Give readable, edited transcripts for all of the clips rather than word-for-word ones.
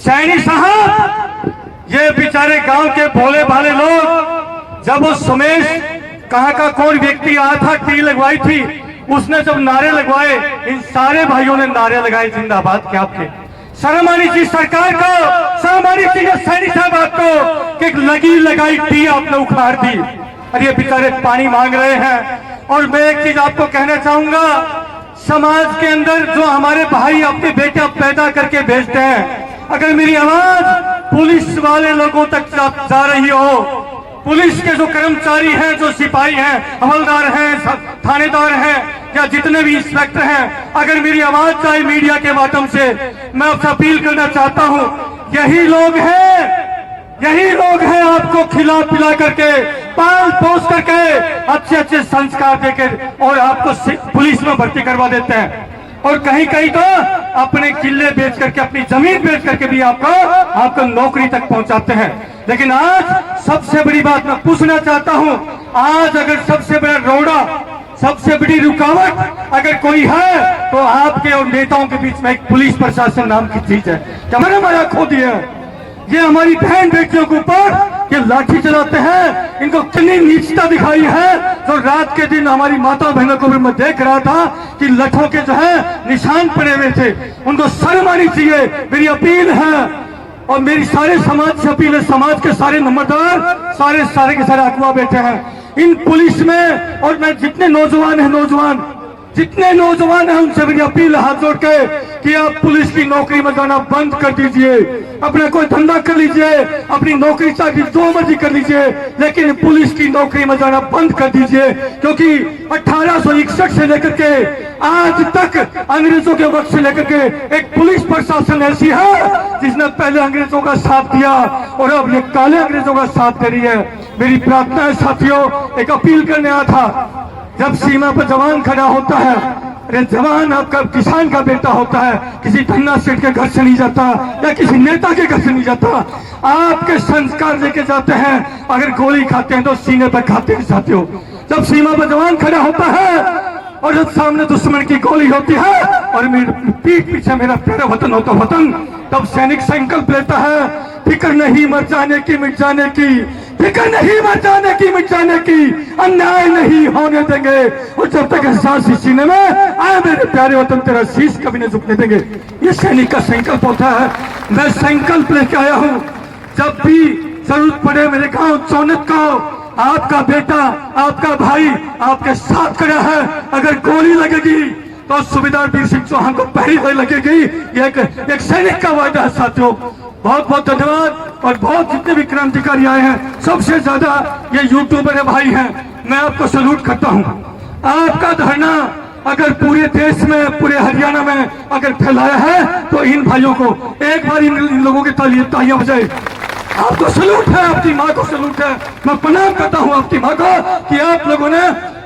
सैनी साहब, ये बेचारे गांव के भोले भाले लोग, जब वो सुमेश कहाँ का कौन व्यक्ति आया था, टी लगवाई थी, उसने जब नारे लगवाए, इन सारे भाइयों ने नारे लगाए जिंदाबाद के। आपके शर्म आनी चाहिए सरकार को, शर्म आनी चाहिए सैनी साहब आपको कि एक लगी लगाई टी आपने उखाड़ दी। और ये बेचारे पानी मांग रहे हैं। और मैं एक चीज आपको कहना चाहूंगा, समाज के अंदर जो हमारे भाई अपने बेटे पैदा करके भेजते हैं, अगर मेरी आवाज पुलिस वाले लोगों तक जा रही हो, पुलिस के जो कर्मचारी हैं, जो सिपाही हैं, हवलदार हैं, थानेदार हैं, या जितने भी इंस्पेक्टर हैं, अगर मेरी आवाज चाहे मीडिया के माध्यम से, मैं आपसे अपील करना चाहता हूं, यही लोग हैं आपको खिला पिला करके, पाल पोस करके, अच्छे अच्छे संस्कार देकर और आपको पुलिस में भर्ती करवा देते हैं। और कहीं कहीं तो अपने किले बेच करके, अपनी जमीन बेच करके भी आपको नौकरी तक पहुंचाते हैं। लेकिन आज सबसे बड़ी बात मैं पूछना चाहता हूं, आज अगर सबसे बड़ा रोड़ा, सबसे बड़ी रुकावट अगर कोई है, तो आपके और नेताओं के बीच में एक पुलिस प्रशासन नाम की चीज है। क्या मैंने माया खो दी है? ये हमारी बहन बेटियों के ऊपर ये लाठी चलाते हैं, इनको कितनी नीचता दिखाई है। तो रात के दिन हमारी माता बहनों को भी मैं देख रहा था कि लठों के जो है निशान पड़े हुए थे, उनको शर्म आनी चाहिए। मेरी अपील है और मेरी सारे समाज से अपील है, समाज के सारे नंबरदार, सारे के सारे अगुवा बैठे हैं इन पुलिस में, और मैं जितने नौजवान हैं उनसे मेरी अपील हाथ जोड़ के कि आप पुलिस की नौकरी में जाना बंद कर दीजिए, अपना कोई धंधा कर लीजिए, अपनी नौकरी चाकरी जो मर्जी कर लीजिए, लेकिन पुलिस की नौकरी में जाना बंद कर दीजिए। क्योंकि 1861 से लेकर के आज तक, अंग्रेजों के वक्त से लेकर के, एक पुलिस प्रशासन ऐसी है जिसने पहले अंग्रेजों का साथ दिया और अब ये काले अंग्रेजों का साथ दे रही है। मेरी प्रार्थना है साथियों, एक अपील करने आया था, जब सीमा पर जवान खड़ा होता है, अरे जवान आपका किसान का बेटा होता है, किसी धन्ना सेठ के घर से नहीं जाता या किसी नेता के घर से नहीं जाता, आपके संस्कार लेके जाते हैं। अगर गोली खाते हैं तो सीने पर खाते हैं साथियों। जब सीमा पर जवान खड़ा होता है और जब सामने दुश्मन की गोली होती है और मेरे पीठ पीछे मेरा प्यारा वतन होता वतन, तब सैनिक संकल्प लेता है, फिक्र नहीं मर जाने की मिट जाने की, फिक्र नहीं मर जाने की मिट जाने की, अन्याय नहीं होने देंगे, और जब तक एहसास इस सीने में आए मेरे प्यारे वतन, तेरा शीश कभी नहीं झुकने देंगे। ये सैनिक का संकल्प होता है। मैं संकल्प लेके आया हूँ, जब भी जरूरत पड़े मेरे गांव चौनक को, आपका बेटा, आपका भाई आपके साथ खड़ा है। अगर गोली लगेगी तो सूबेदार वीर सिंह चौहान को पहली गोली लगेगी। ये एक सैनिक का वायदा है साथियों। बहुत बहुत धन्यवाद। और बहुत जितने भी क्रांतिकारी आए हैं, सबसे ज्यादा ये यूट्यूबर भाई हैं, मैं आपको सैल्यूट करता हूँ। आपका धरना अगर पूरे देश में, पूरे हरियाणा में अगर फैलाया है, तो इन भाइयों को एक बार इन लोगों की तालियां बजाए। आपको सैल्यूट है, आपकी माँ को सैल्यूट है। मैं प्रणाम करता हूँ आपकी माँ को कि आप लोगों ने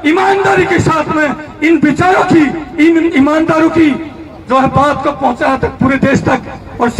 ईमानदारी के साथ में इन विचारों की, इन ईमानदारों की जो है बात को पहुंचाया तक पूरे देश तक। और